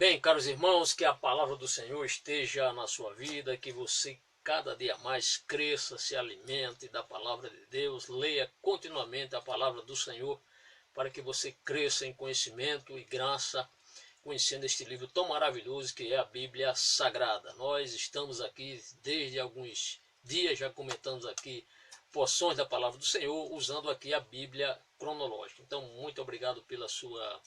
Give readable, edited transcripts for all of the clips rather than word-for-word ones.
Bem, caros irmãos, que a palavra do Senhor esteja na sua vida, que você cada dia mais cresça, se alimente da palavra de Deus, leia continuamente a palavra do Senhor, para que você cresça em conhecimento e graça, conhecendo este livro tão maravilhoso que é a Bíblia Sagrada. Nós estamos aqui desde alguns dias, já comentamos aqui porções da palavra do Senhor, usando aqui a Bíblia cronológica. Então, muito obrigado pela sua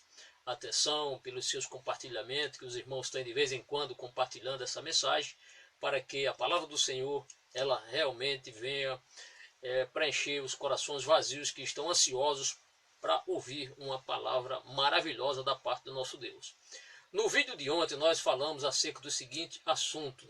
atenção, pelos seus compartilhamentos, que os irmãos têm de vez em quando compartilhando essa mensagem, para que a palavra do Senhor ela realmente venha preencher os corações vazios que estão ansiosos para ouvir uma palavra maravilhosa da parte do nosso Deus. No vídeo de ontem nós falamos acerca do seguinte assunto,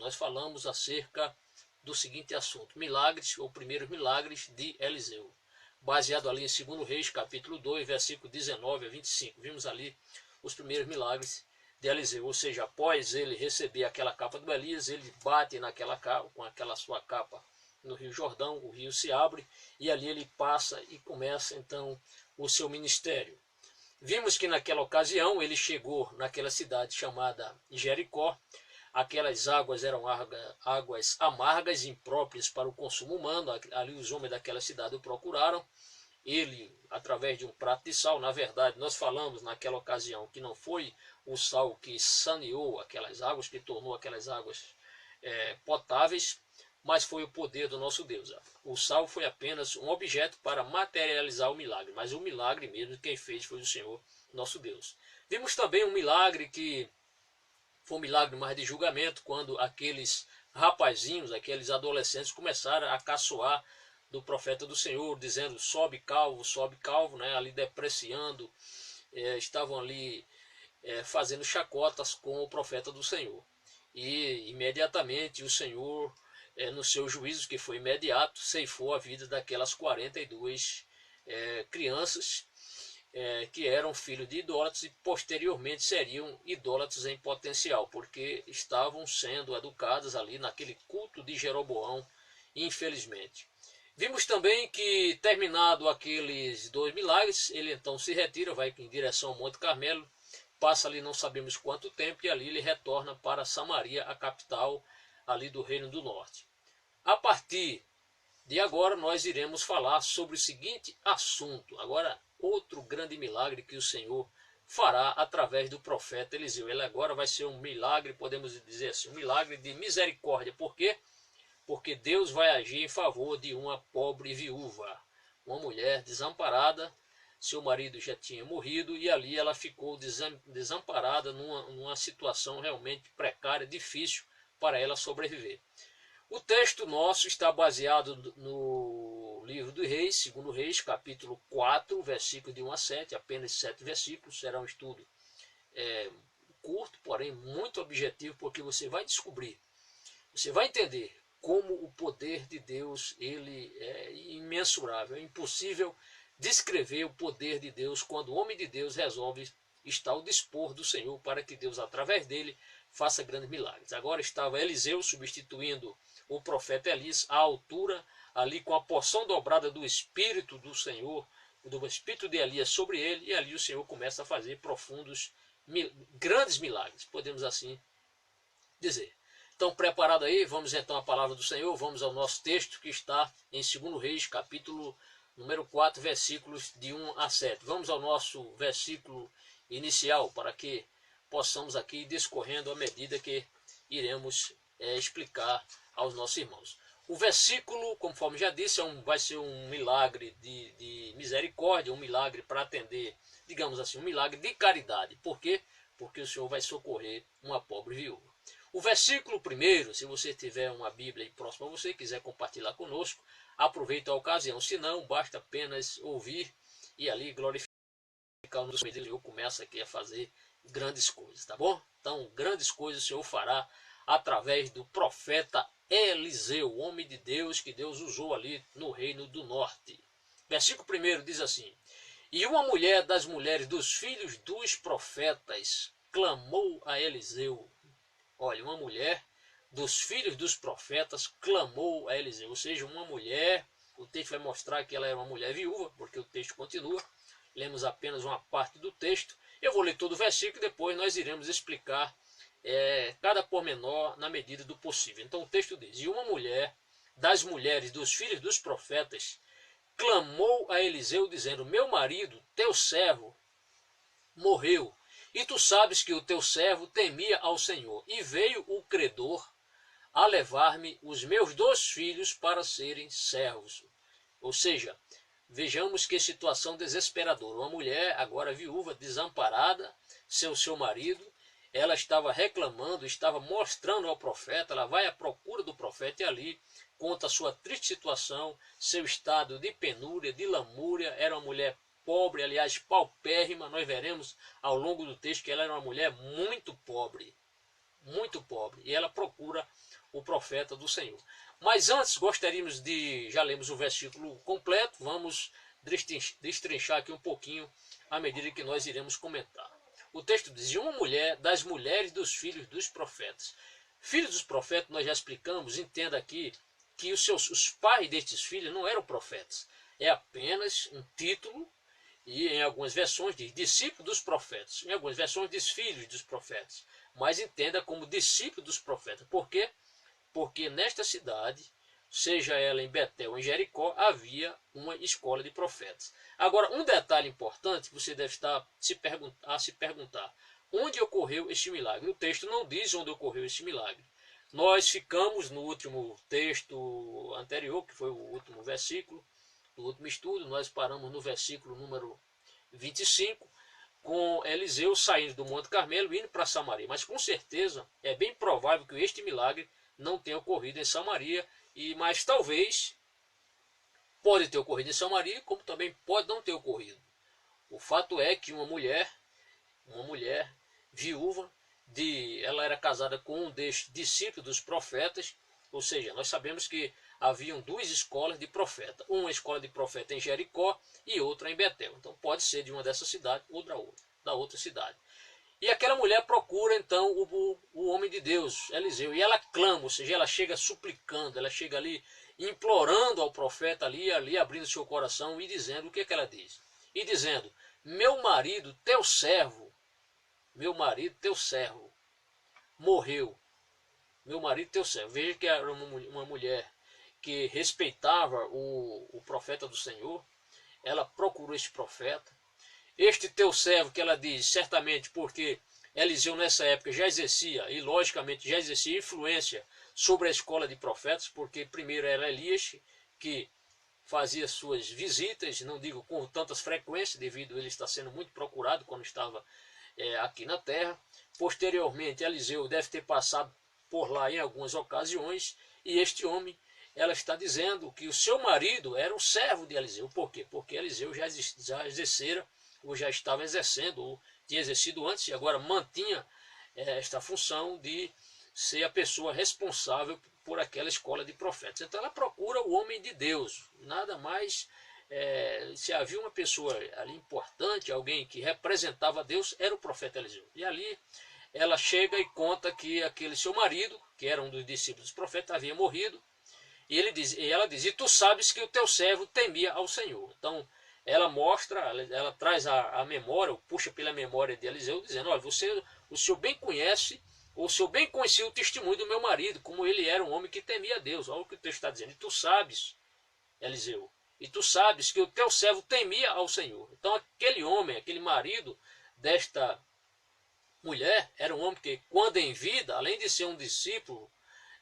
milagres ou primeiros milagres de Eliseu, baseado ali em 2 Reis, capítulo 2, versículo 19 a 25. Vimos ali os primeiros milagres de Eliseu, ou seja, após ele receber aquela capa do Elias, ele bate naquela capa, com aquela sua capa no Rio Jordão, o rio se abre e ali ele passa e começa então o seu ministério. Vimos que naquela ocasião ele chegou naquela cidade chamada Jericó. Aquelas águas eram águas amargas, impróprias para o consumo humano. Ali os homens daquela cidade o procuraram. Ele, através de um prato de sal, na verdade, nós falamos naquela ocasião que não foi o sal que saneou aquelas águas, que tornou aquelas águas potáveis, mas foi o poder do nosso Deus. O sal foi apenas um objeto para materializar o milagre, mas o milagre mesmo quem fez foi o Senhor, nosso Deus. Vimos também um milagre que foi um milagre mais de julgamento, quando aqueles rapazinhos, aqueles adolescentes começaram a caçoar do profeta do Senhor, dizendo sobe calvo, né? Ali depreciando, estavam ali fazendo chacotas com o profeta do Senhor. E imediatamente o Senhor, no seu juízo, que foi imediato, ceifou a vida daquelas 42 crianças, que eram filhos de idólatras e posteriormente seriam idólatras em potencial, porque estavam sendo educadas ali naquele culto de Jeroboão, infelizmente. Vimos também que, terminado aqueles 2 milagres, ele então se retira, vai em direção ao Monte Carmelo, passa ali não sabemos quanto tempo, e ali ele retorna para Samaria, a capital ali do Reino do Norte. A partir de agora nós iremos falar sobre o seguinte assunto. Agora, outro grande milagre que o Senhor fará através do profeta Eliseu. Ele agora vai ser um milagre, podemos dizer assim, um milagre de misericórdia. Por quê? Porque Deus vai agir em favor de uma pobre viúva, uma mulher desamparada. Seu marido já tinha morrido e ali ela ficou desamparada numa situação realmente precária, difícil para ela sobreviver. O texto nosso está baseado no livro do Reis, 2 Reis, capítulo 4, versículos de 1 a 7, apenas 7 versículos. Será um estudo curto, porém muito objetivo, porque você vai descobrir, você vai entender como o poder de Deus ele é imensurável. É impossível descrever o poder de Deus quando o homem de Deus resolve estar ao dispor do Senhor para que Deus, através dele, faça grandes milagres. Agora estava Eliseu substituindo o profeta Elias à altura, ali com a porção dobrada do Espírito do Senhor, do Espírito de Elias sobre ele, e ali o Senhor começa a fazer grandes milagres, podemos assim dizer. Então, preparado aí, vamos então à palavra do Senhor, vamos ao nosso texto que está em 2 Reis, capítulo número 4, versículos de 1 a 7. Vamos ao nosso versículo inicial, para que possamos aqui ir discorrendo à medida que iremos explicar aos nossos irmãos. O versículo, conforme já disse, vai ser um milagre de misericórdia, um milagre para atender, digamos assim, um milagre de caridade. Por quê? Porque o Senhor vai socorrer uma pobre viúva. O versículo primeiro, se você tiver uma Bíblia aí próxima a você, quiser compartilhar conosco, aproveita a ocasião. Se não, basta apenas ouvir e ali glorificar o nosso Deus. Eu começo aqui a fazer grandes coisas, tá bom? Então, grandes coisas o Senhor fará através do profeta Eliseu, o homem de Deus que Deus usou ali no Reino do Norte. Versículo 1 diz assim: E uma mulher das mulheres dos filhos dos profetas clamou a Eliseu. Olha, uma mulher dos filhos dos profetas clamou a Eliseu, ou seja, uma mulher, o texto vai mostrar que ela era uma mulher viúva, porque o texto continua, lemos apenas uma parte do texto. Eu vou ler todo o versículo e depois nós iremos explicar cada pormenor na medida do possível. Então o texto diz: E uma mulher das mulheres dos filhos dos profetas clamou a Eliseu dizendo: Meu marido, teu servo, morreu, e tu sabes que o teu servo temia ao Senhor. E veio o credor a levar-me os meus 2 filhos para serem servos. Ou seja, vejamos que situação desesperadora. Uma mulher, agora viúva, desamparada, seu marido, ela estava reclamando, estava mostrando ao profeta, ela vai à procura do profeta e ali conta a sua triste situação, seu estado de penúria, de lamúria. Era uma mulher pobre, aliás, paupérrima. Nós veremos ao longo do texto que ela era uma mulher muito pobre, e ela procura o profeta do Senhor. Mas antes gostaríamos de, já lemos o versículo completo, vamos destrinchar aqui um pouquinho à medida que nós iremos comentar. O texto diz: E uma mulher das mulheres dos filhos dos profetas. Filhos dos profetas, nós já explicamos, entenda aqui que os pais destes filhos não eram profetas. É apenas um título, e em algumas versões diz discípulo dos profetas, em algumas versões diz filhos dos profetas. Mas entenda como discípulo dos profetas. Por quê? Porque nesta cidade, seja ela em Betel ou em Jericó, havia uma escola de profetas. Agora, um detalhe importante que você deve estar a se perguntar: onde ocorreu este milagre? O texto não diz onde ocorreu este milagre. Nós ficamos no último texto anterior, que foi o último versículo do último estudo, nós paramos no versículo número 25, com Eliseu saindo do Monte Carmelo e indo para Samaria. Mas com certeza é bem provável que este milagre não tenha ocorrido em Samaria, mas talvez pode ter ocorrido em Samaria, como também pode não ter ocorrido. O fato é que uma mulher viúva, ela era casada com um destes discípulos dos profetas, ou seja, nós sabemos que haviam 2 escolas de profeta, uma escola de profeta em Jericó e outra em Betel. Então pode ser de uma dessas cidades ou da outra cidade. E aquela mulher procura então o homem de Deus, Eliseu, e ela clama, ou seja, ela chega suplicando, ela chega ali implorando ao profeta ali abrindo seu coração e dizendo o que é que ela diz? E dizendo: meu marido, teu servo, morreu. Meu marido, teu servo. Veja que era uma mulher que respeitava o profeta do Senhor. Ela procurou este profeta. Este teu servo, que ela diz, certamente porque Eliseu nessa época já exercia, e logicamente já exercia influência sobre a escola de profetas, porque primeiro era Elias, que fazia suas visitas, não digo com tantas frequências, devido a ele estar sendo muito procurado quando estava aqui na terra. Posteriormente, Eliseu deve ter passado por lá em algumas ocasiões, e este homem, ela está dizendo que o seu marido era o servo de Eliseu. Por quê? Porque Eliseu já exercera, ou já estava exercendo, ou tinha exercido antes, e agora mantinha esta função de ser a pessoa responsável por aquela escola de profetas. Então ela procura o homem de Deus, nada mais. Se havia uma pessoa ali importante, alguém que representava Deus, era o profeta Eliseu. E ali ela chega e conta que aquele seu marido, que era um dos discípulos dos profetas, havia morrido, e ela diz: e tu sabes que o teu servo temia ao Senhor. Então ela mostra, ela traz a memória, puxa pela memória de Eliseu, dizendo: olha, o senhor bem conhece, ou o senhor bem conhecia o testemunho do meu marido, como ele era um homem que temia a Deus. Olha o que o texto está dizendo: e tu sabes, Eliseu, e tu sabes que o teu servo temia ao Senhor. Então aquele homem, aquele marido desta mulher, era um homem que, quando em vida, além de ser um discípulo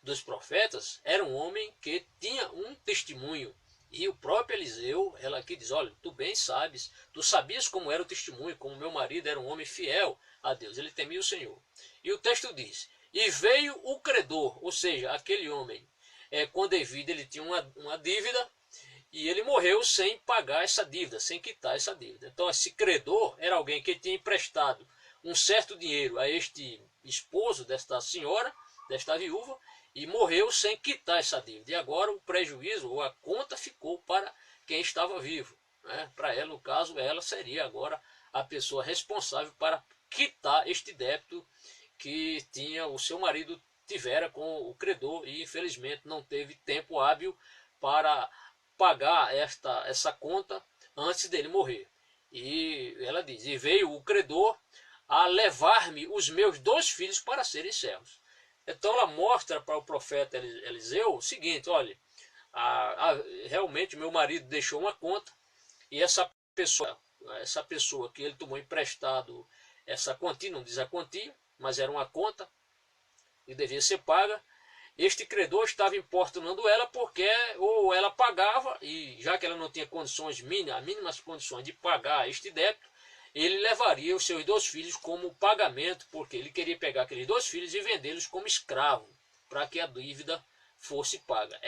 dos profetas, era um homem que tinha um testemunho. E o próprio Eliseu, ela aqui diz: olha, tu bem sabes, tu sabias como era o testemunho, como meu marido era um homem fiel a Deus, ele temia o Senhor. E o texto diz: e veio o credor, ou seja, aquele homem, quando em vida ele tinha uma dívida, e ele morreu sem pagar essa dívida, sem quitar essa dívida. Então esse credor era alguém que tinha emprestado um certo dinheiro a este esposo desta senhora, desta viúva, e morreu sem quitar essa dívida. E agora o prejuízo ou a conta ficou para quem estava vivo, né? Para ela, no caso, ela seria agora a pessoa responsável para quitar este débito que tinha o seu marido tivera com o credor, e infelizmente não teve tempo hábil para pagar essa conta antes dele morrer. E ela diz, e veio o credor a levar-me os meus 2 filhos para serem servos. Então ela mostra para o profeta Eliseu o seguinte, olha, realmente meu marido deixou uma conta, e essa pessoa que ele tomou emprestado essa quantia, não diz a quantia, mas era uma conta e devia ser paga, este credor estava importunando ela porque ou ela pagava, e já que ela não tinha condições mínimas condições de pagar este débito, ele levaria os seus 2 filhos como pagamento, porque ele queria pegar aqueles 2 filhos e vendê-los como escravo, para que a dívida fosse paga.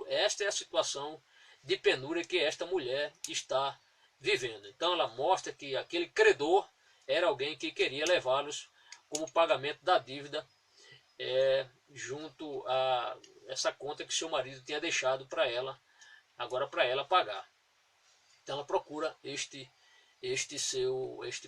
Esta é a situação de penúria que esta mulher está vivendo. Então ela mostra que aquele credor era alguém que queria levá-los como pagamento da dívida, junto a essa conta que seu marido tinha deixado para ela, agora para ela pagar. Então ela procura este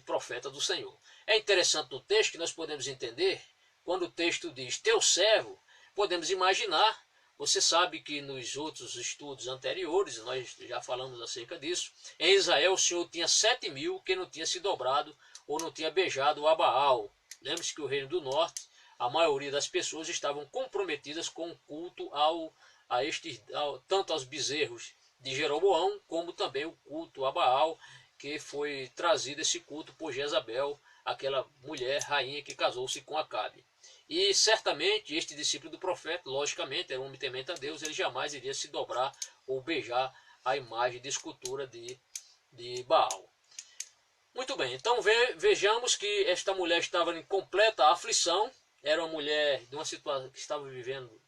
profeta do Senhor. É interessante no texto que nós podemos entender, quando o texto diz teu servo, podemos imaginar, você sabe que nos outros estudos anteriores, nós já falamos acerca disso, em Israel o Senhor tinha 7.000 que não tinha se dobrado ou não tinha beijado a Baal. Lembre-se que o reino do norte, a maioria das pessoas estavam comprometidas com o culto tanto aos bezerros de Jeroboão, como também o culto a Baal, que foi trazido esse culto por Jezabel, aquela mulher rainha que casou-se com Acabe. E certamente este discípulo do profeta, logicamente, era um homem temente a Deus, ele jamais iria se dobrar ou beijar a imagem de escultura de Baal. Muito bem, então vejamos que esta mulher estava em completa aflição, era uma mulher de uma situação que estava vivendo,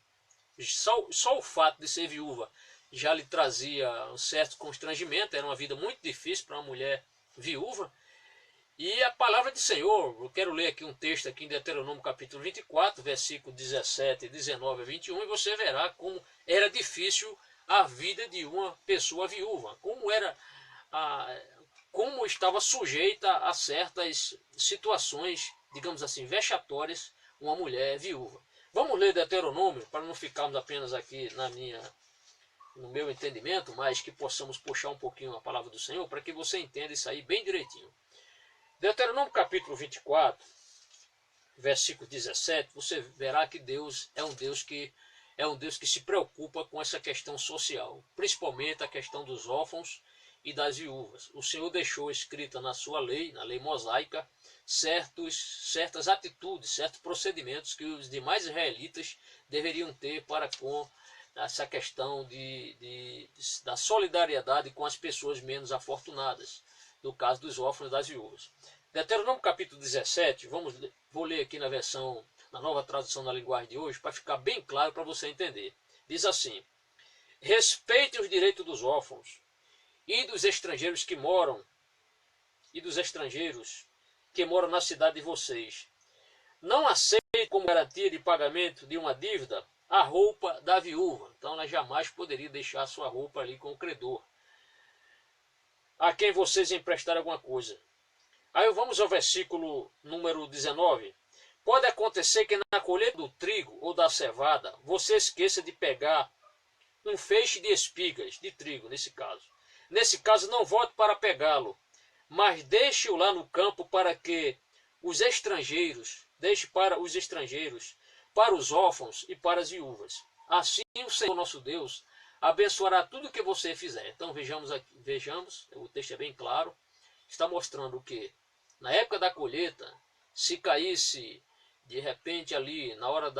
só o fato de ser viúva já lhe trazia um certo constrangimento, era uma vida muito difícil para uma mulher viúva. E a palavra do Senhor, eu quero ler aqui um texto aqui em Deuteronômio capítulo 24, versículo 17, 19 a 21, e você verá como era difícil a vida de uma pessoa viúva, como estava sujeita a certas situações, digamos assim, vexatórias, uma mulher viúva. Vamos ler Deuteronômio, para não ficarmos apenas aqui no meu entendimento, mas que possamos puxar um pouquinho a palavra do Senhor, para que você entenda isso aí bem direitinho. Deuteronômio capítulo 24, versículo 17, você verá que Deus é um Deus que se preocupa com essa questão social, principalmente a questão dos órfãos e das viúvas. O Senhor deixou escrita na sua lei, na lei mosaica, certas atitudes, certos procedimentos que os demais israelitas deveriam ter para com essa questão da solidariedade com as pessoas menos afortunadas, no caso dos órfãos e das viúvas. Deuteronômio capítulo 17, vou ler aqui na nova tradução da linguagem de hoje, para ficar bem claro para você entender. Diz assim: respeitem os direitos dos órfãos e dos estrangeiros que moram na cidade de vocês. Não aceitem como garantia de pagamento de uma dívida a roupa da viúva. Então ela jamais poderia deixar a sua roupa ali com o credor, a quem vocês emprestaram alguma coisa. Aí vamos ao versículo número 19. Pode acontecer que na colheita do trigo ou da cevada, você esqueça de pegar um feixe de espigas, de trigo nesse caso. Nesse caso não volte para pegá-lo, mas deixe-o lá no campo para os estrangeiros, para os órfãos e para as viúvas. Assim o Senhor nosso Deus abençoará tudo o que você fizer. Então vejamos, o texto é bem claro, está mostrando que na época da colheita, se caísse de repente ali, na hora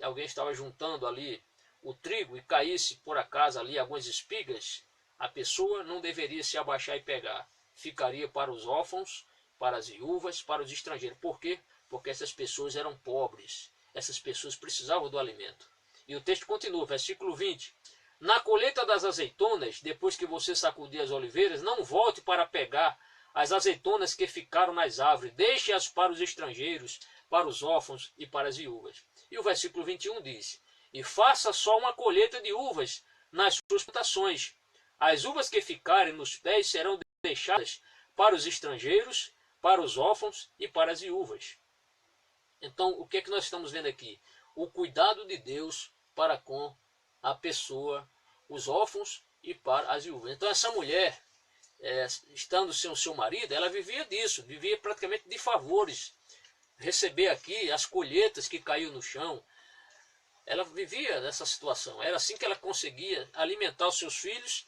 alguém estava juntando ali o trigo e caísse por acaso ali algumas espigas, a pessoa não deveria se abaixar e pegar. Ficaria para os órfãos, para as viúvas, para os estrangeiros. Por quê? Porque essas pessoas eram pobres. Essas pessoas precisavam do alimento. E o texto continua, versículo 20. Na colheita das azeitonas, depois que você sacudir as oliveiras, não volte para pegar as azeitonas que ficaram nas árvores. Deixe-as para os estrangeiros, para os órfãos e para as viúvas. E o versículo 21 diz: e faça só uma colheita de uvas nas suas plantações. As uvas que ficarem nos pés serão deixadas para os estrangeiros, para os órfãos e para as viúvas. Então, o que é que nós estamos vendo aqui? O cuidado de Deus para com a pessoa, os órfãos e para as viúvas. Então, essa mulher, estando sem o seu marido, ela vivia disso, vivia praticamente de favores. Receber aqui as colheitas que caiu no chão. Ela vivia nessa situação. Era assim que ela conseguia alimentar os seus filhos,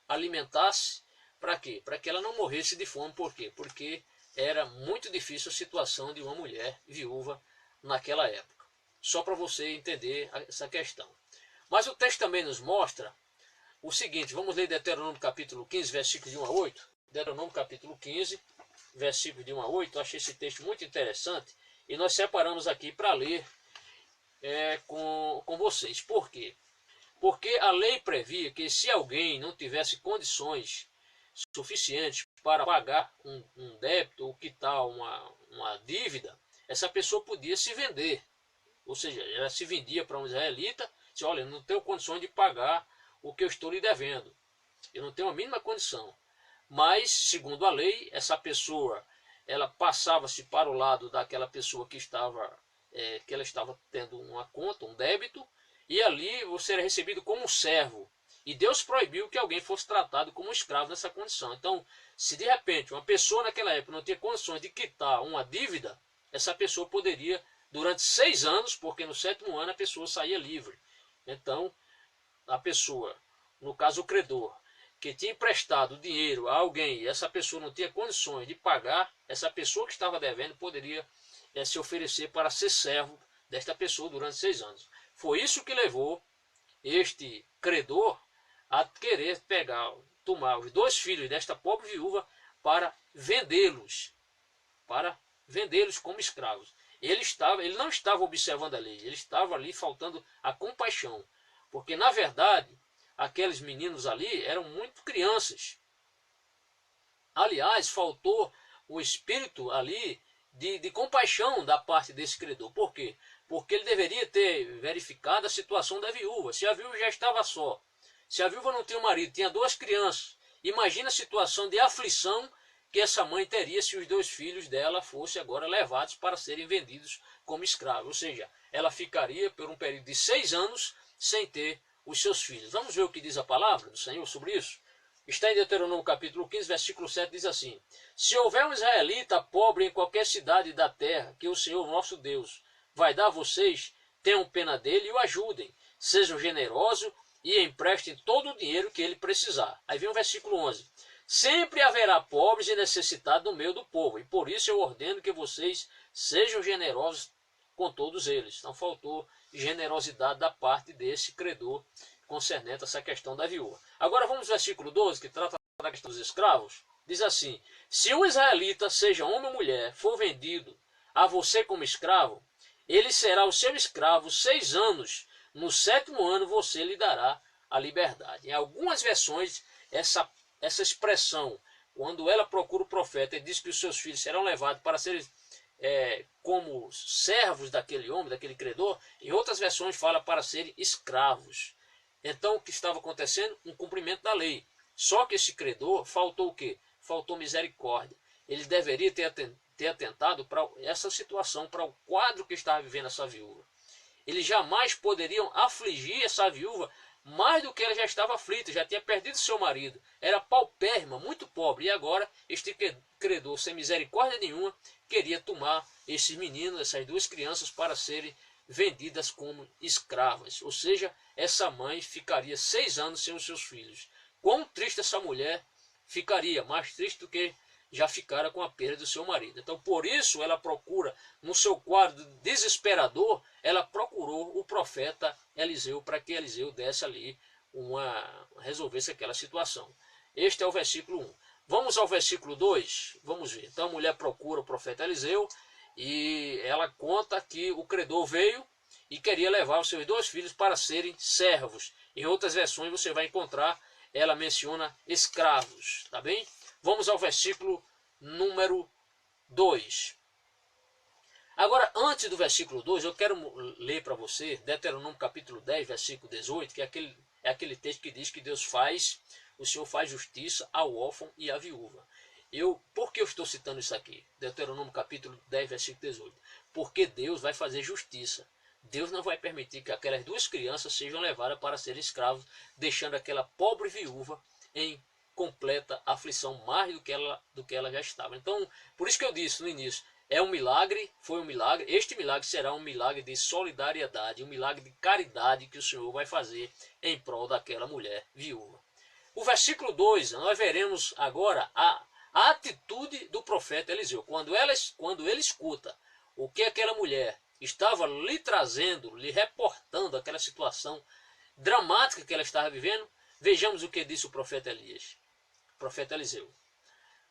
alimentar-se. Para quê? Para que ela não morresse de fome. Por quê? Porque era muito difícil a situação de uma mulher viúva naquela época. Só para você entender essa questão. Mas o texto também nos mostra o seguinte. Vamos ler Deuteronômio capítulo 15, versículos de 1 a 8. Deuteronômio capítulo 15, versículos de 1 a 8. Eu achei esse texto muito interessante. E nós separamos aqui para ler com vocês. Por quê? Porque a lei previa que se alguém não tivesse condições suficientes para pagar um débito ou quitar uma dívida, essa pessoa podia se vender. Ou seja, ela se vendia para um israelita, disse, olha, eu não tenho condições de pagar o que eu estou lhe devendo. Eu não tenho a mínima condição. Mas, segundo a lei, essa pessoa, ela passava-se para o lado daquela pessoa que ela estava tendo uma conta, um débito, e ali você era recebido como um servo. E Deus proibiu que alguém fosse tratado como um escravo nessa condição. Então, se de repente uma pessoa naquela época não tinha condições de quitar uma dívida, essa pessoa poderia, durante 6 anos, porque no 7º ano a pessoa saía livre. Então, a pessoa, no caso o credor, que tinha emprestado dinheiro a alguém e essa pessoa não tinha condições de pagar, essa pessoa que estava devendo poderia se oferecer para ser servo desta pessoa durante 6 anos. Foi isso que levou este credor a querer tomar os 2 filhos desta pobre viúva para vendê-los como escravos. Ele não estava observando a lei, ele estava ali faltando a compaixão, porque na verdade aqueles meninos ali eram muito crianças. Aliás, faltou o espírito ali de compaixão da parte desse credor. Por quê? Porque ele deveria ter verificado a situação da viúva. Se a viúva já estava só, se a viúva não tinha um marido, tinha 2 crianças, imagina a situação de aflição que essa mãe teria se os 2 filhos dela fossem agora levados para serem vendidos como escravos. Ou seja, ela ficaria por um período de 6 anos sem ter os seus filhos. Vamos ver o que diz a palavra do Senhor sobre isso? Está em Deuteronômio capítulo 15, versículo 7, diz assim: se houver um israelita pobre em qualquer cidade da terra que o Senhor nosso Deus vai dar a vocês, tenham pena dele e o ajudem, sejam generosos e emprestem todo o dinheiro que ele precisar. Aí vem o versículo 11: sempre haverá pobres e necessitados no meio do povo, e por isso eu ordeno que vocês sejam generosos com todos eles. Não faltou generosidade da parte desse credor concernente a essa questão da viúva. Agora vamos ao versículo 12, que trata da questão dos escravos. Diz assim: se um israelita, seja homem ou mulher, for vendido a você como escravo, ele será o seu escravo 6 anos. No 7º ano você lhe dará a liberdade. Em algumas versões, essa expressão, quando ela procura o profeta e diz que os seus filhos serão levados para serem como servos daquele homem, daquele credor, em outras versões fala para serem escravos. Então, o que estava acontecendo? Um cumprimento da lei. Só que esse credor faltou o quê? Faltou misericórdia. Ele deveria ter atentado para essa situação, para o quadro que estava vivendo essa viúva. Eles jamais poderiam afligir essa viúva mais do que ela já estava aflita, já tinha perdido seu marido, era paupérrima, muito pobre, e agora este credor, sem misericórdia nenhuma, queria tomar esses meninos, essas 2 crianças, para serem vendidas como escravas. Ou seja, essa mãe ficaria 6 anos sem os seus filhos. Quão triste essa mulher ficaria, mais triste do que já ficara com a perda do seu marido. Então, por isso, ela procura, no seu quadro desesperador, ela procurou o profeta Eliseu, para que Eliseu desse ali resolvesse aquela situação. Este é o versículo 1. Vamos ao versículo 2, vamos ver. Então, a mulher procura o profeta Eliseu, e ela conta que o credor veio e queria levar os seus 2 filhos para serem servos. Em outras versões você vai encontrar, ela menciona escravos, tá bem? Vamos ao versículo número 2. Agora, antes do versículo 2, eu quero ler para você Deuteronômio capítulo 10, versículo 18, que é aquele texto que diz que o Senhor faz justiça ao órfão e à viúva. Por que eu estou citando isso aqui? Deuteronômio capítulo 10, versículo 18. Porque Deus vai fazer justiça. Deus não vai permitir que aquelas 2 crianças sejam levadas para serem escravos, deixando aquela pobre viúva em completa aflição mais do que ela já estava. Então, por isso que eu disse no início, é um milagre, foi um milagre, este milagre será um milagre de solidariedade, um milagre de caridade que o Senhor vai fazer em prol daquela mulher viúva. O versículo 2, nós veremos agora a atitude do profeta Eliseu. Quando ele escuta o que aquela mulher estava lhe trazendo, lhe reportando aquela situação dramática que ela estava vivendo, vejamos o que disse o profeta Elias, o profeta Eliseu.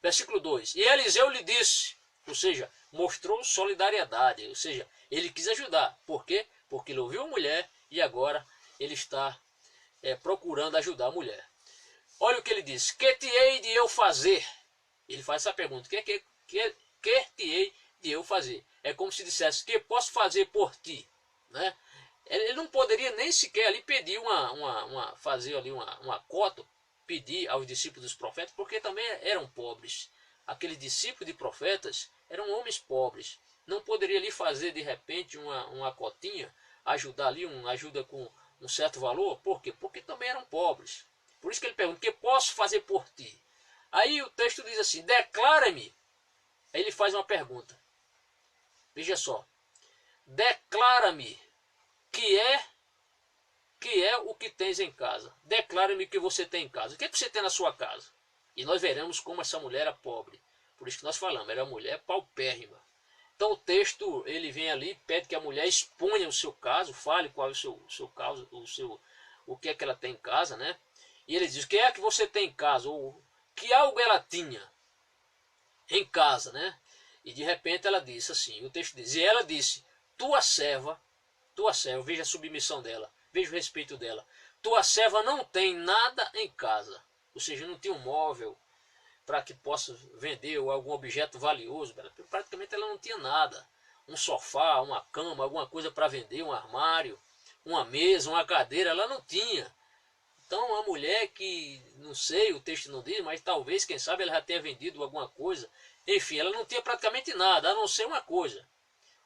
Versículo 2, e Eliseu lhe disse, ou seja, mostrou solidariedade, ou seja, ele quis ajudar. Por quê? Porque ele ouviu a mulher e agora ele está procurando ajudar a mulher. Olha o que ele diz, que te hei de eu fazer? Ele faz essa pergunta, que te hei de eu fazer? É como se dissesse, que posso fazer por ti? Né? Ele não poderia nem sequer ali pedir fazer ali uma cota, pedir aos discípulos dos profetas, porque também eram pobres. Aqueles discípulos de profetas eram homens pobres. Não poderia ali fazer de repente uma cotinha, ajudar ali, ajuda com um certo valor. Por quê? Porque também eram pobres. Por isso que ele pergunta, o que posso fazer por ti? Aí o texto diz assim, declara-me. Aí ele faz uma pergunta. Veja só. Declara-me que é o que tens em casa. Declara-me o que você tem em casa. O que você tem na sua casa? E nós veremos como essa mulher era pobre. Por isso que nós falamos, era uma mulher paupérrima. Então o texto, ele vem ali, pede que a mulher exponha o seu caso, fale qual é o seu caso, o que é que ela tem em casa, né? E ele diz, o que é que você tem em casa? Ou que algo ela tinha em casa, né? E de repente ela disse assim, o texto diz, e ela disse, tua serva, veja a submissão dela, veja o respeito dela, tua serva não tem nada em casa, ou seja, não tinha um móvel para que possa vender ou algum objeto valioso, praticamente ela não tinha nada, um sofá, uma cama, alguma coisa para vender, um armário, uma mesa, uma cadeira, ela não tinha. Então uma mulher que, não sei, o texto não diz, mas talvez, quem sabe, ela já tenha vendido alguma coisa, enfim, ela não tinha praticamente nada, a não ser uma coisa.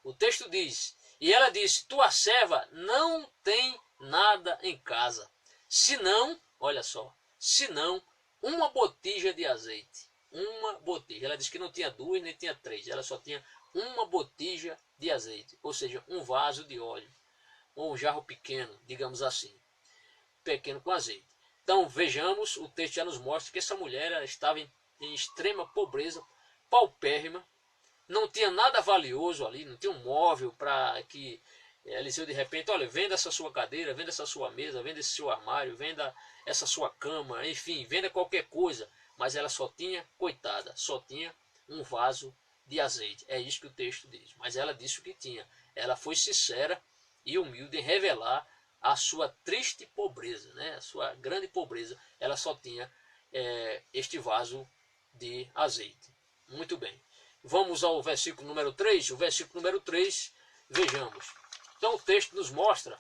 O texto diz, e ela disse, tua serva não tem nada em casa, senão, olha só, senão uma botija de azeite. Uma botija. Ela disse que não tinha duas, nem tinha três, ela só tinha uma botija de azeite, ou seja, um vaso de óleo, ou um jarro pequeno, digamos assim, pequeno com azeite. Então vejamos, o texto já nos mostra que essa mulher estava em extrema pobreza, paupérrima, não tinha nada valioso ali, não tinha um móvel para que Eliseu de repente, olha, venda essa sua cadeira, venda essa sua mesa, venda esse seu armário, venda essa sua cama, enfim, venda qualquer coisa. Mas ela só tinha, coitada, só tinha um vaso de azeite. É isso que o texto diz. Mas ela disse o que tinha. Ela foi sincera e humilde em revelar a sua triste pobreza, né? A sua grande pobreza. Ela só tinha este vaso de azeite. Muito bem. Vamos ao versículo número 3. O versículo número 3, vejamos. Então o texto nos mostra,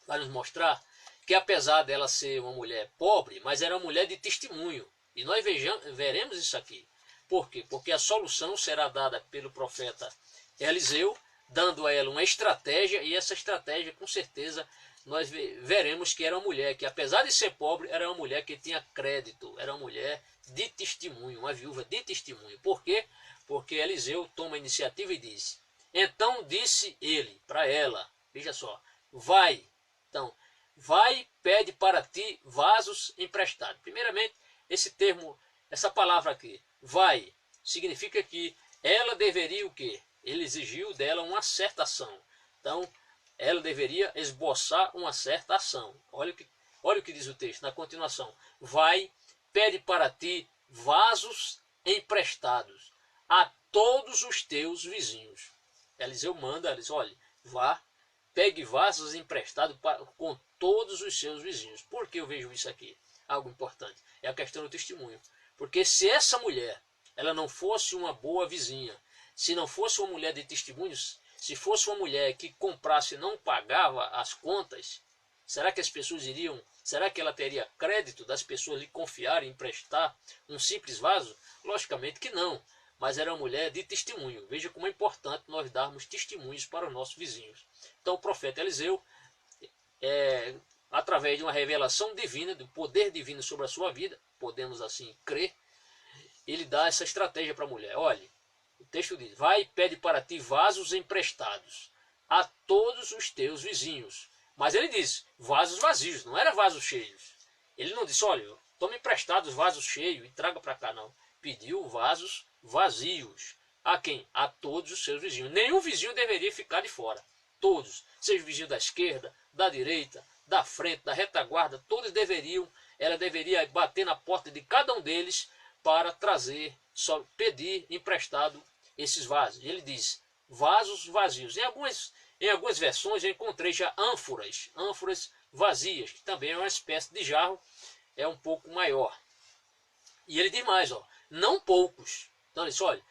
vai nos mostrar que apesar dela ser uma mulher pobre, mas era uma mulher de testemunho. E nós veremos isso aqui. Por quê? Porque a solução será dada pelo profeta Eliseu, dando a ela uma estratégia, e essa estratégia, com certeza, nós veremos que era uma mulher que, apesar de ser pobre, era uma mulher que tinha crédito, era uma mulher de testemunho, uma viúva de testemunho. Por quê? Porque Eliseu toma a iniciativa e diz, então disse ele para ela, veja só, vai, então, vai, pede para ti vasos emprestados. Primeiramente, esse termo, essa palavra aqui, vai, significa que ela deveria o quê? Ele exigiu dela uma certa ação. Então, ela deveria esboçar uma certa ação. Olha o que diz o texto na continuação. Vai, pede para ti vasos emprestados a todos os teus vizinhos. Eliseu manda, ela diz, olha, vá, pegue vasos emprestados com todos os seus vizinhos. Por que eu vejo isso aqui? Algo importante. É a questão do testemunho. Porque se essa mulher, ela não fosse uma boa vizinha, se não fosse uma mulher de testemunhos, se fosse uma mulher que comprasse e não pagava as contas, será que as pessoas iriam, será que ela teria crédito das pessoas lhe confiarem, emprestar um simples vaso? Logicamente que não. Mas era uma mulher de testemunho. Veja como é importante nós darmos testemunhos para os nossos vizinhos. Então o profeta Eliseu através de uma revelação divina, do poder divino sobre a sua vida, podemos assim crer, ele dá essa estratégia para a mulher. Olha, o texto diz, vai e pede para ti vasos emprestados a todos os teus vizinhos. Mas ele diz, vasos vazios, não era vasos cheios. Ele não disse, olha, tome emprestados vasos cheios e traga para cá, não. Pediu vasos vazios. A quem? A todos os seus vizinhos. Nenhum vizinho deveria ficar de fora. Todos, seja o vizinho da esquerda, da direita, da frente, da retaguarda, todos deveriam, ela deveria bater na porta de cada um deles para trazer, só pedir emprestado esses vasos. Ele diz, vasos vazios. Em algumas versões eu encontrei já ânforas vazias, que também é uma espécie de jarro, é um pouco maior. E ele diz mais, ó, não poucos. Então ele diz, olha,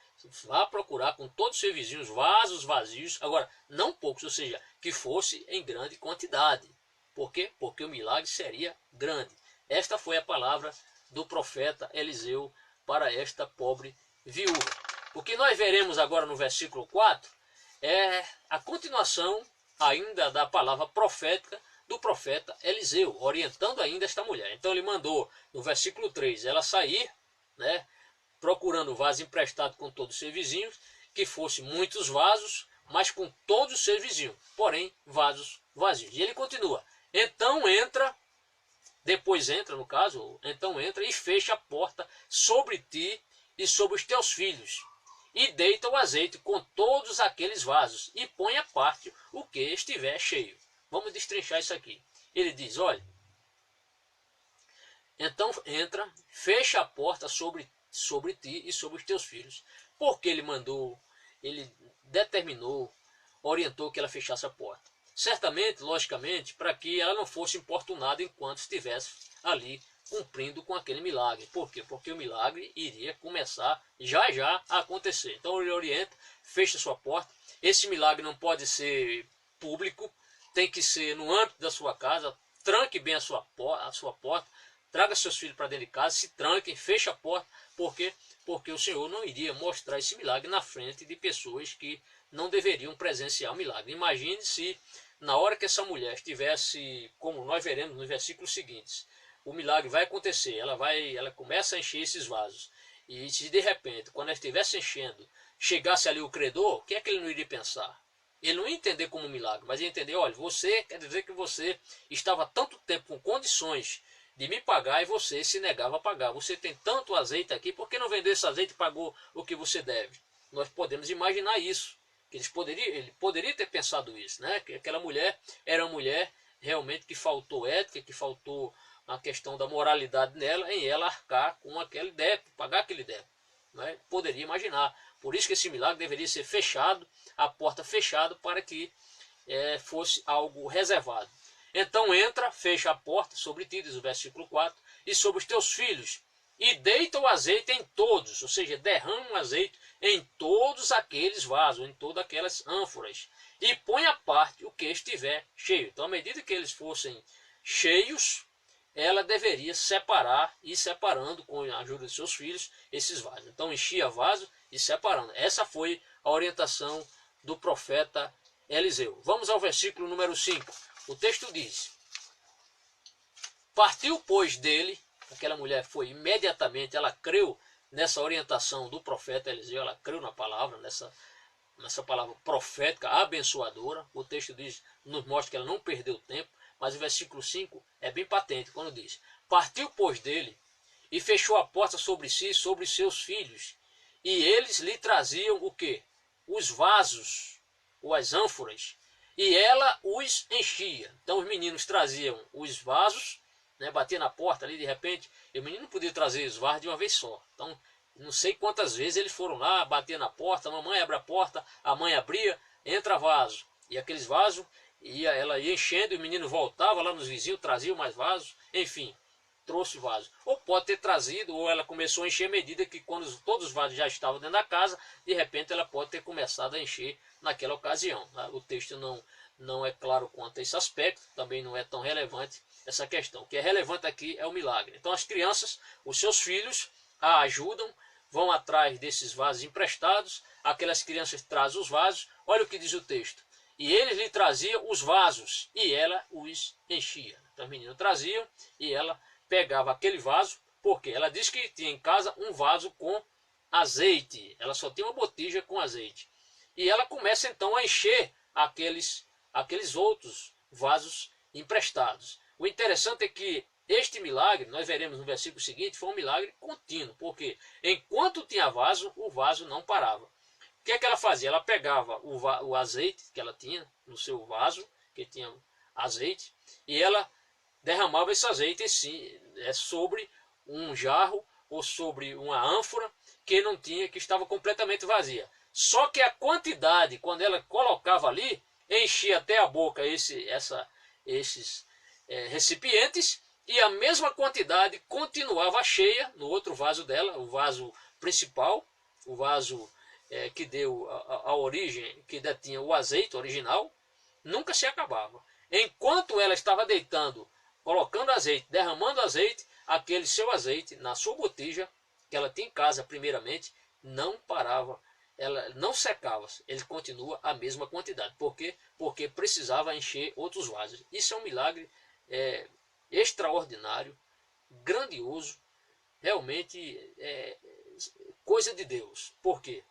vá procurar com todos os seus vizinhos vasos vazios, agora não poucos, ou seja, que fosse em grande quantidade. Por quê? Porque o milagre seria grande. Esta foi a palavra do profeta Eliseu para esta pobre viúva. O que nós veremos agora no versículo 4 é a continuação ainda da palavra profética do profeta Eliseu, orientando ainda esta mulher. Então ele mandou, no versículo 3, ela sair, né, procurando vaso emprestado com todos os seus vizinhos, que fosse muitos vasos, mas com todos os seus vizinhos, porém vasos vazios. E ele continua, então entra, depois entra no caso, então entra e fecha a porta sobre ti e sobre os teus filhos, e deita o azeite com todos aqueles vasos, e põe à parte o que estiver cheio. Vamos destrinchar isso aqui. Ele diz, olha, então entra, fecha a porta sobre ti e sobre os teus filhos. Porque ele mandou, ele determinou, orientou que ela fechasse a porta. Certamente, logicamente, para que ela não fosse importunada enquanto estivesse ali cumprindo com aquele milagre. Por quê? Porque o milagre iria começar já a acontecer. Então ele orienta, fecha sua porta. Esse milagre não pode ser público, tem que ser no âmbito da sua casa. Tranque bem a sua porta, traga seus filhos para dentro de casa, se tranquem, feche a porta. Por quê? Porque o Senhor não iria mostrar esse milagre na frente de pessoas que não deveriam presenciar o milagre. Imagine se na hora que essa mulher estivesse, como nós veremos nos versículos seguintes, o milagre vai acontecer, ela começa a encher esses vasos, e se de repente, quando ela estivesse enchendo, chegasse ali o credor, o que é que ele não iria pensar? Ele não ia entender como um milagre, mas ia entender, olha, você quer dizer que você estava tanto tempo com condições de me pagar e você se negava a pagar. Você tem tanto azeite aqui, por que não vendeu esse azeite e pagou o que você deve? Nós podemos imaginar isso. Ele poderia ter pensado isso, né? Que aquela mulher era uma mulher realmente que faltou ética, que faltou a questão da moralidade nela, em ela arcar com aquele débito, pagar aquele débito. Né? Poderia imaginar. Por isso que esse milagre deveria ser fechado, a porta fechada, para que fosse algo reservado. Então entra, fecha a porta sobre ti, diz o versículo 4, e sobre os teus filhos, e deita o azeite em todos, ou seja, derrama o azeite em todos aqueles vasos, em todas aquelas ânforas, e põe à parte o que estiver cheio. Então, à medida que eles fossem cheios, ela deveria separar, e separando com a ajuda de seus filhos esses vasos. Então enchia vaso e separando. Essa foi a orientação do profeta Eliseu. Vamos ao versículo número 5. O texto diz, partiu pois dele, aquela mulher foi imediatamente, ela creu nessa orientação do profeta Eliseu, ela creu na palavra, nessa palavra profética, abençoadora. O texto diz, nos mostra que ela não perdeu tempo. Mas o versículo 5 é bem patente, quando diz, partiu pois dele, e fechou a porta sobre si e sobre seus filhos, e eles lhe traziam o quê? Os vasos, ou as ânforas, e ela os enchia. Então os meninos traziam os vasos, né, batia na porta ali de repente, e o menino não podia trazer os vasos de uma vez só. Então, não sei quantas vezes eles foram lá, batia na porta, a mamãe abre a porta, a mãe abria, entra vaso. E aqueles vasos, ela ia enchendo, e o menino voltava lá nos vizinhos, trazia mais vasos, enfim, trouxe vaso. Ou pode ter trazido, ou ela começou a encher à medida que quando todos os vasos já estavam dentro da casa, de repente ela pode ter começado a encher naquela ocasião. Tá? O texto não é claro quanto a esse aspecto, também não é tão relevante essa questão. O que é relevante aqui é o milagre. Então as crianças, os seus filhos, a ajudam, vão atrás desses vasos emprestados, aquelas crianças trazem os vasos. Olha o que diz o texto. e eles lhe traziam os vasos, e ela os enchia. Então, os meninos traziam, e ela pegava aquele vaso, porque ela disse que tinha em casa um vaso com azeite. Ela só tinha uma botija com azeite. E ela começa então a encher aqueles outros vasos emprestados. O interessante é que este milagre, nós veremos no versículo seguinte, foi um milagre contínuo, porque enquanto tinha vaso, o vaso não parava. O que é que ela fazia? Ela pegava o azeite que ela tinha no seu vaso, que tinha azeite, e ela derramava esse azeite sobre um jarro ou sobre uma ânfora que não tinha, que estava completamente vazia. Só que a quantidade, quando ela colocava ali, enchia até a boca esses recipientes, e a mesma quantidade continuava cheia no outro vaso dela, o vaso principal, o vaso que deu a origem, que detinha o azeite original, nunca se acabava. Enquanto ela estava deitando, colocando azeite, derramando azeite, aquele seu azeite na sua botija, que ela tinha em casa primeiramente, não parava, ela não secava, ele continua a mesma quantidade. Por quê? Porque precisava encher outros vasos. Isso é um milagre extraordinário, grandioso, realmente coisa de Deus. Por quê?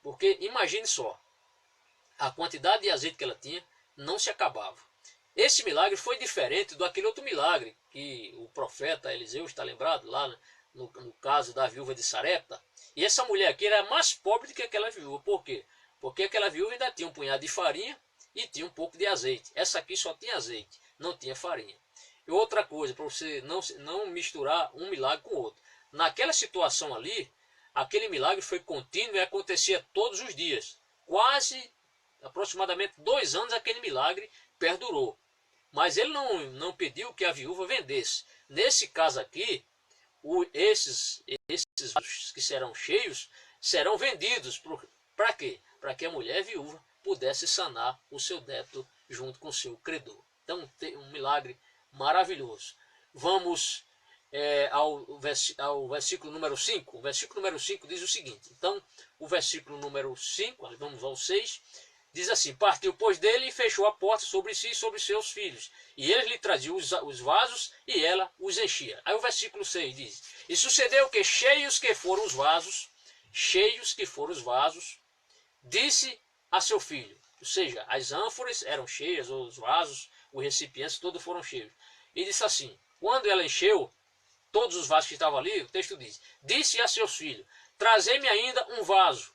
Porque imagine só, a quantidade de azeite que ela tinha não se acabava. Esse milagre foi diferente do aquele outro milagre que o profeta Eliseu está lembrado lá no caso da viúva de Sarepta. E essa mulher aqui era mais pobre do que aquela viúva. Por quê? Porque aquela viúva ainda tinha um punhado de farinha e tinha um pouco de azeite. Essa aqui só tinha azeite, não tinha farinha. E outra coisa, para você não misturar um milagre com o outro. Naquela situação ali, aquele milagre foi contínuo e acontecia todos os dias. Aproximadamente 2 anos aquele milagre perdurou. Mas ele não pediu que a viúva vendesse. Nesse caso aqui, esses que serão cheios serão vendidos. Para quê? Para que a mulher viúva pudesse sanar o seu débito junto com o seu credor. Então, um milagre maravilhoso. Vamos ao versículo número 5. O versículo número 5 diz o seguinte. Então, o versículo número 5, vamos ao 6, diz assim: partiu, pois, dele e fechou a porta sobre si e sobre seus filhos. E eles lhe traziam os vasos e ela os enchia. Aí o versículo 6 diz: e sucedeu que cheios que foram os vasos, disse a seu filho. Ou seja, as ânforas eram cheias, ou os vasos, os recipientes, todos foram cheios. E disse assim, quando ela encheu todos os vasos que estavam ali, o texto diz, disse a seus filhos, trazei-me ainda um vaso.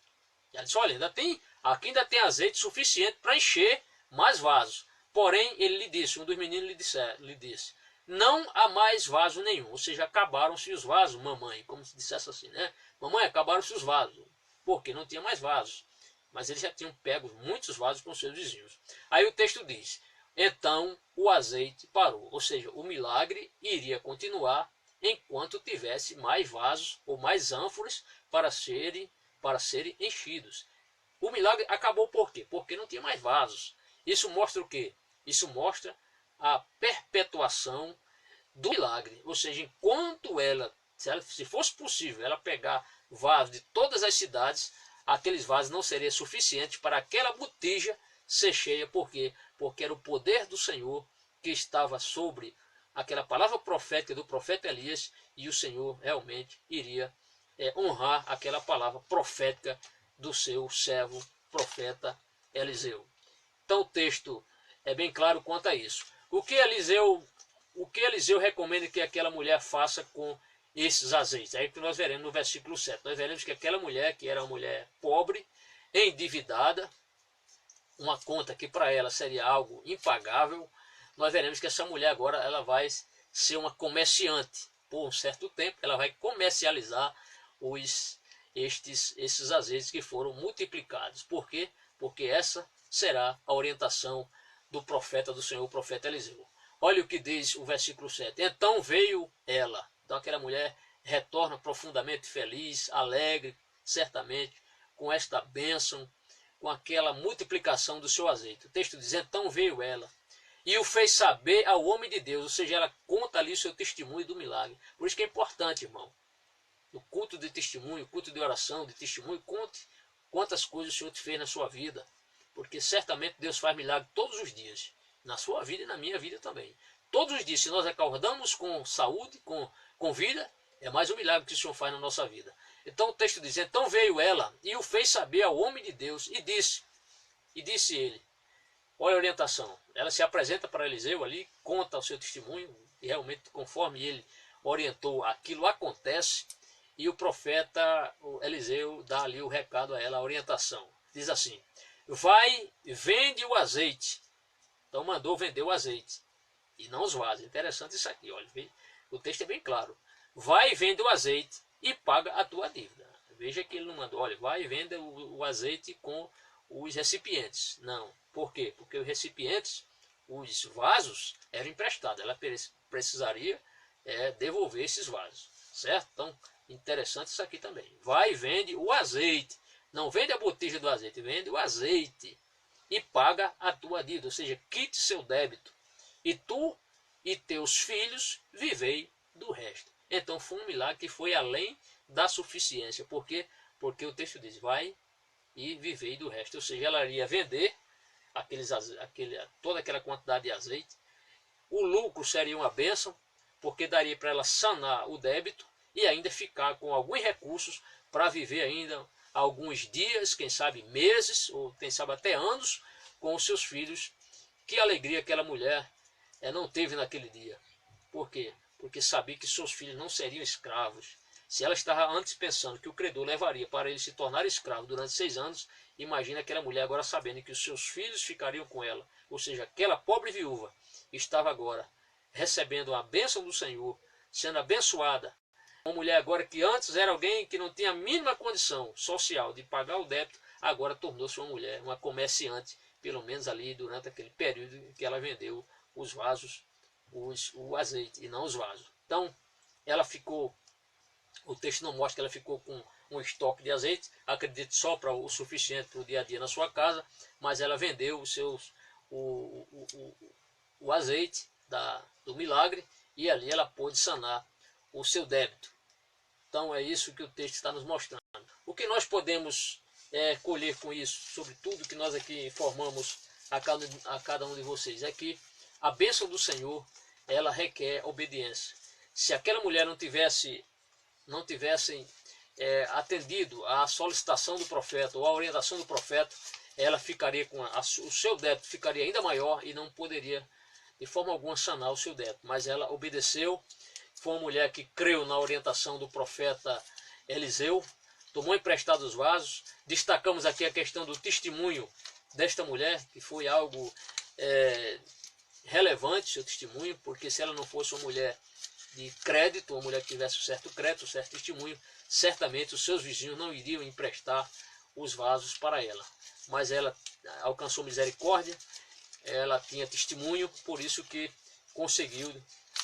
E ela disse, olha, aqui ainda tem azeite suficiente para encher mais vasos. Porém, ele lhe disse, um dos meninos lhe disse, não há mais vaso nenhum. Ou seja, acabaram-se os vasos, mamãe. Como se dissesse assim, né? Mamãe, acabaram-se os vasos. Porque não tinha mais vasos. Mas eles já tinham pego muitos vasos com seus vizinhos. Aí o texto diz, então o azeite parou. Ou seja, o milagre iria continuar enquanto tivesse mais vasos ou mais ânforas para serem enchidos. O milagre acabou por quê? Porque não tinha mais vasos. Isso mostra o quê? Isso mostra a perpetuação do milagre. Ou seja, enquanto se fosse possível ela pegar vasos de todas as cidades, aqueles vasos não seriam suficientes para aquela botija ser cheia. Por quê? Porque era o poder do Senhor que estava sobre aquela palavra profética do profeta Elias, e o Senhor realmente iria honrar aquela palavra profética do seu servo profeta Eliseu. Então o texto é bem claro quanto a isso. O que Eliseu recomenda que aquela mulher faça com esses azeites? É aí que nós veremos no versículo 7. Nós veremos que aquela mulher, que era uma mulher pobre, endividada, uma conta que para ela seria algo impagável, nós veremos que essa mulher agora ela vai ser uma comerciante. Por um certo tempo ela vai comercializar esses azeites que foram multiplicados. Por quê? Porque essa será a orientação do profeta do Senhor, o profeta Eliseu. Olha o que diz o versículo 7. Então veio ela. Então aquela mulher retorna profundamente feliz, alegre, certamente, com esta bênção, com aquela multiplicação do seu azeite. O texto diz, então veio ela e o fez saber ao homem de Deus. Ou seja, ela conta ali o seu testemunho do milagre. Por isso que é importante, irmão, no culto de testemunho, culto de oração, de testemunho, conte quantas coisas o Senhor te fez na sua vida. porque certamente Deus faz milagre todos os dias, na sua vida e na minha vida também. Todos os dias, se nós acordamos com saúde, com vida, é mais um milagre que o Senhor faz na nossa vida. Então o texto diz, então veio ela e o fez saber ao homem de Deus e disse ele, olha a orientação, ela se apresenta para Eliseu ali, conta o seu testemunho, e realmente conforme ele orientou, aquilo acontece, e o profeta o Eliseu dá ali o recado a ela, a orientação. Diz assim, vai, vende o azeite. Então mandou vender o azeite, e não os vasos. Interessante isso aqui, olha, o texto é bem claro. Vai, vende o azeite e paga a tua dívida. Veja que ele não mandou, olha, vai e venda o azeite com os recipientes. Não. Por quê? Porque os recipientes, os vasos, eram emprestados. Ela precisaria devolver esses vasos. Certo? Então, interessante isso aqui também. Vai e vende o azeite. Não vende a botija do azeite, vende o azeite. E paga a tua dívida. Ou seja, quite seu débito. E tu e teus filhos vivei do resto. Então foi um milagre que foi além da suficiência. Por quê? Porque o texto diz, vai e vivei do resto. Ou seja, ela iria vender toda aquela quantidade de azeite. O lucro seria uma bênção, porque daria para ela sanar o débito e ainda ficar com alguns recursos para viver ainda alguns dias, quem sabe meses, ou quem sabe até anos, com os seus filhos. Que alegria aquela mulher não teve naquele dia. Por quê? Porque sabia que seus filhos não seriam escravos. Se ela estava antes pensando que o credor levaria para ele se tornar escravo durante 6 anos, imagina aquela mulher agora sabendo que os seus filhos ficariam com ela. Ou seja, aquela pobre viúva estava agora recebendo a bênção do Senhor, sendo abençoada. Uma mulher agora que antes era alguém que não tinha a mínima condição social de pagar o débito, agora tornou-se uma mulher, uma comerciante, pelo menos ali durante aquele período em que ela vendeu os vasos, o azeite e não os vasos. Então, ela ficou, o texto não mostra que ela ficou com um estoque de azeite, acredito só para o suficiente para o dia a dia na sua casa, mas ela vendeu o azeite do milagre e ali ela pôde sanar o seu débito. Então é isso que o texto está nos mostrando. O que nós podemos colher com isso, sobre tudo que nós aqui informamos a cada um de vocês, é que a bênção do Senhor, ela requer obediência. Se aquela mulher não tivesse atendido à solicitação do profeta ou à orientação do profeta, ela ficaria com o seu débito ficaria ainda maior e não poderia de forma alguma sanar o seu débito. Mas ela obedeceu, foi uma mulher que creu na orientação do profeta Eliseu, tomou emprestado os vasos. Destacamos aqui a questão do testemunho desta mulher, que foi algo relevante, seu testemunho, porque se ela não fosse uma mulher de crédito, uma mulher que tivesse um certo crédito, um certo testemunho, certamente os seus vizinhos não iriam emprestar os vasos para ela. Mas ela alcançou misericórdia, ela tinha testemunho, por isso que conseguiu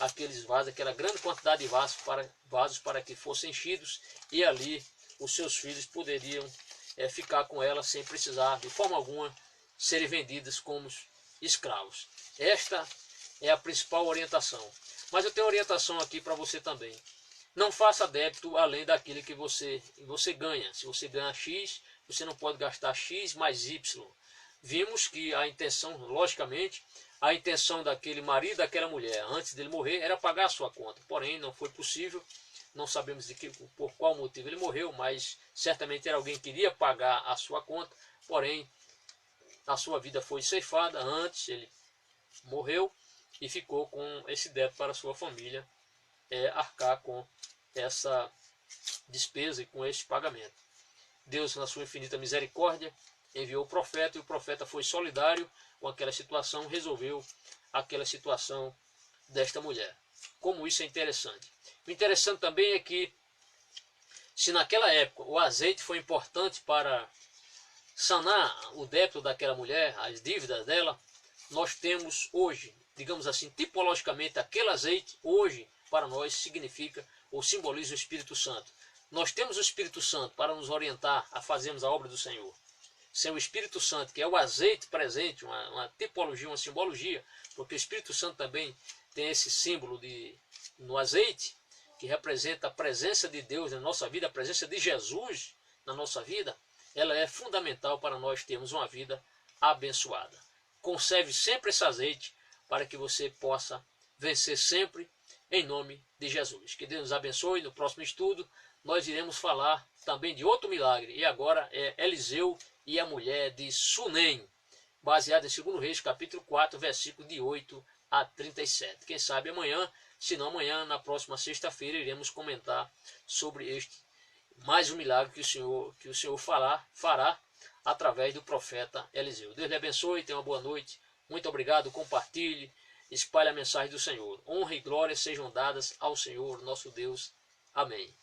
aqueles vasos, aquela grande quantidade de vasos para que fossem enchidos, e ali os seus filhos poderiam ficar com ela sem precisar de forma alguma serem vendidos como escravos. Esta é a principal orientação. Mas eu tenho orientação aqui para você também. Não faça débito além daquilo que você ganha. Se você ganha X, você não pode gastar X mais Y. Vimos que a intenção, logicamente, a intenção daquele marido, daquela mulher, antes dele morrer, era pagar a sua conta. Porém, não foi possível. Não sabemos por qual motivo ele morreu, mas certamente era alguém que iria pagar a sua conta. Porém, a sua vida foi ceifada antes, ele morreu e ficou com esse débito para a sua família arcar com essa despesa e com esse pagamento. Deus, na sua infinita misericórdia, enviou o profeta, e o profeta foi solidário com aquela situação, resolveu aquela situação desta mulher. Como isso é interessante. O interessante também é que, se naquela época o azeite foi importante para sanar o débito daquela mulher, as dívidas dela, nós temos hoje, digamos assim, tipologicamente, aquele azeite hoje para nós significa ou simboliza o Espírito Santo. Nós temos o Espírito Santo para nos orientar a fazermos a obra do Senhor. Sem o Espírito Santo, que é o azeite presente, uma tipologia, uma simbologia, porque o Espírito Santo também tem esse símbolo no azeite, que representa a presença de Deus na nossa vida, a presença de Jesus na nossa vida, ela é fundamental para nós termos uma vida abençoada. Conserve sempre esse azeite para que você possa vencer sempre em nome de Jesus. Que Deus nos abençoe. No próximo estudo nós iremos falar também de outro milagre. E agora é Eliseu e a mulher de Sunem, baseado em 2 Reis, capítulo 4, versículo de 8 a 37. Quem sabe amanhã, se não amanhã, na próxima sexta-feira, iremos comentar sobre este mais um milagre que o Senhor fará através do profeta Eliseu. Deus lhe abençoe, tenha uma boa noite. Muito obrigado, compartilhe, espalhe a mensagem do Senhor. Honra e glória sejam dadas ao Senhor, nosso Deus. Amém.